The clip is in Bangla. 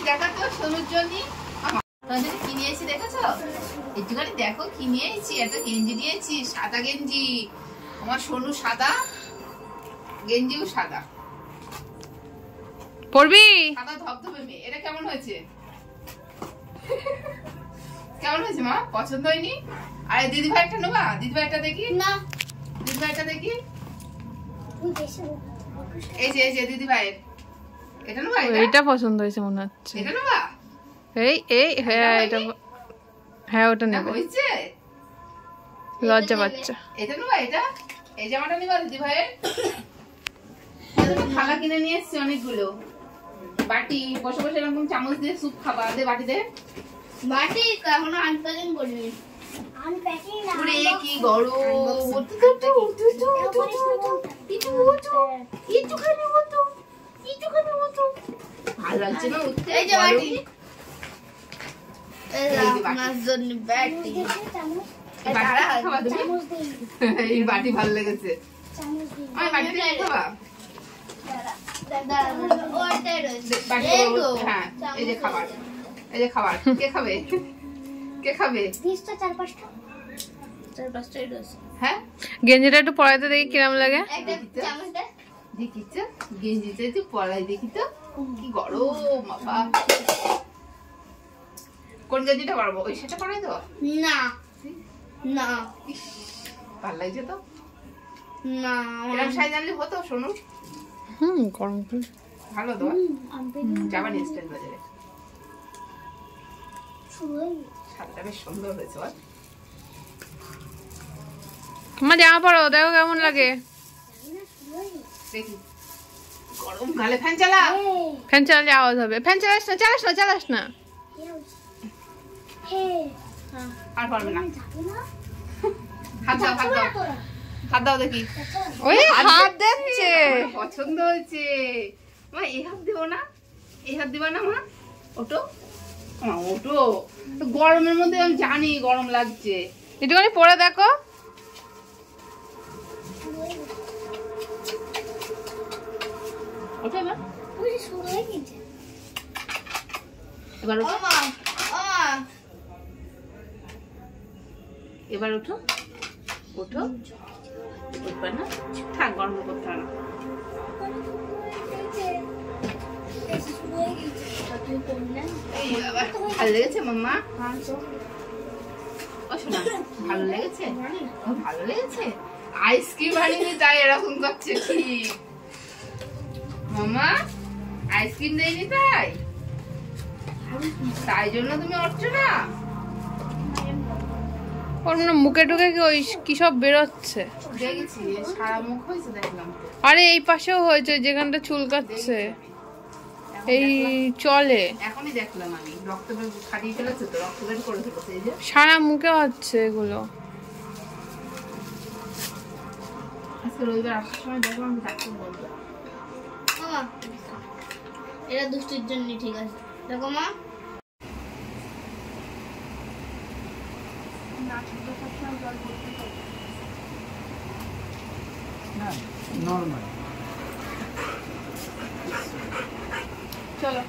দেখা তো সোনুর জন্য কি নিয়েছি দেখেছো? একটুখানি দেখো কি নিয়েছি। একটা গেঞ্জি নিয়েছি, সাদা গেঞ্জি। আমার সোনু সাদা গেঞ্জিও সাদা পরবি, সাদা ধবধবে মেয়ে। এটা কেমন হয়েছে? কেমন হয়েছে মা? পছন্দ হয়নি? আরে দিদি ভাইটা নেবা? দিদি ভাইটা দেখি না, দিদি ভাইটা দেখি। এই যে এই যে দিদি ভাইয়ের এটা নেবা? এটা পছন্দ হয়েছে মনে হচ্ছে। এটা নেবা? এই হ্যাঁ এটা, হ্যাঁ ওটা নেবে। হয়েছে? লজ্জা বাচ্চা। এটা নেবা? এটা এই জামাটা নেবা দিদি ভাইয়ের? থালা কিনে নিয়ে এসছি অনেকগুলো। বাটি, বসে বসে এরকম চামচ দিয়ে স্যুপ খাবা। দে বাটি দে। বাটি এখনো আনপ্যাকিং করিনি। আনপ্যাকিং না। পুরো কি গরম। একটুখানি মতো। ভালো লাগছে না উঠতে? এই যে বাটি। এই বাটি ভালো লেগেছে। আমি বাটিতে খাবা? এই যে খাবার, এই যে খাবার। কে খাবে? কে খাবে? হ্যাঁ, গেঞ্জিটা একটু পরাইতে দেখি কিরম লাগে। দেখি তো গেঞ্জিটা একটু পরাই দেখি তো। কি গরম বাবা। কোন গেঞ্জিটা পরাবো? ওই সেটা পরাই দেবো? না না, ভালো লাগছে তো না। এরকম সাইজ আনলে হতো শোনো। গরম ভালো তো যাবা নি স্টাইল বাজারে। শাড়িটা বেশ সুন্দর হয়েছে। আমার জামা পরো, দেখো কেমন লাগে। দেখি গরম গালে ফ্যান চালা। ফ্যান চালালে আওয়াজ হবে। ফ্যান চালাস না। আর পারবে না। হাত দাও, হাত দাও, হাত দাও দেখি। ওই হাত দিচ্ছে। পছন্দ হয়েছে মা। এই হাত দেবো না? এই হাত দিবা না মা? ওটো ওটো। গরমের মধ্যে আমি জানি গরম লাগছে। একটুখানি পরে দেখো। ওঠো এবার। এবার ওঠো। এবার ওঠো, ওঠো। উঠবে না? থাক, গরম করতে হবে না। ভালো লেগেছে মাম্মা? ও শোনা, ভালো লেগেছে? ভালো লেগেছে? আইসক্রিম আনিনি তাই এরকম করছে। ঠিক মাম্মা, আইসক্রিম দেয়নি তাই? তাই জন্য তুমি উঠছো না? ওর মানে মুখে টুকে কি ওই কি সব বেরোচ্ছে। দেখেছি সারা মুখ হয়েছে দেখলাম। আরে এই পাশেও হয়েছে, যেখানটা চুলকাচ্ছে। এই চলে এখনই দেখলাম আমি। রক্ত বের খাটিয়ে ফেলেছে তো, রক্ত বের করে ফেলেছে। এই যে সারা মুখে হচ্ছে এগুলো। আজকে রবিবার আসার সময় দেখলাম ডাক্তার বলবো এটা দুষ্টির জন্য। ঠিক আছে দেখো মা। নরমাল চলো।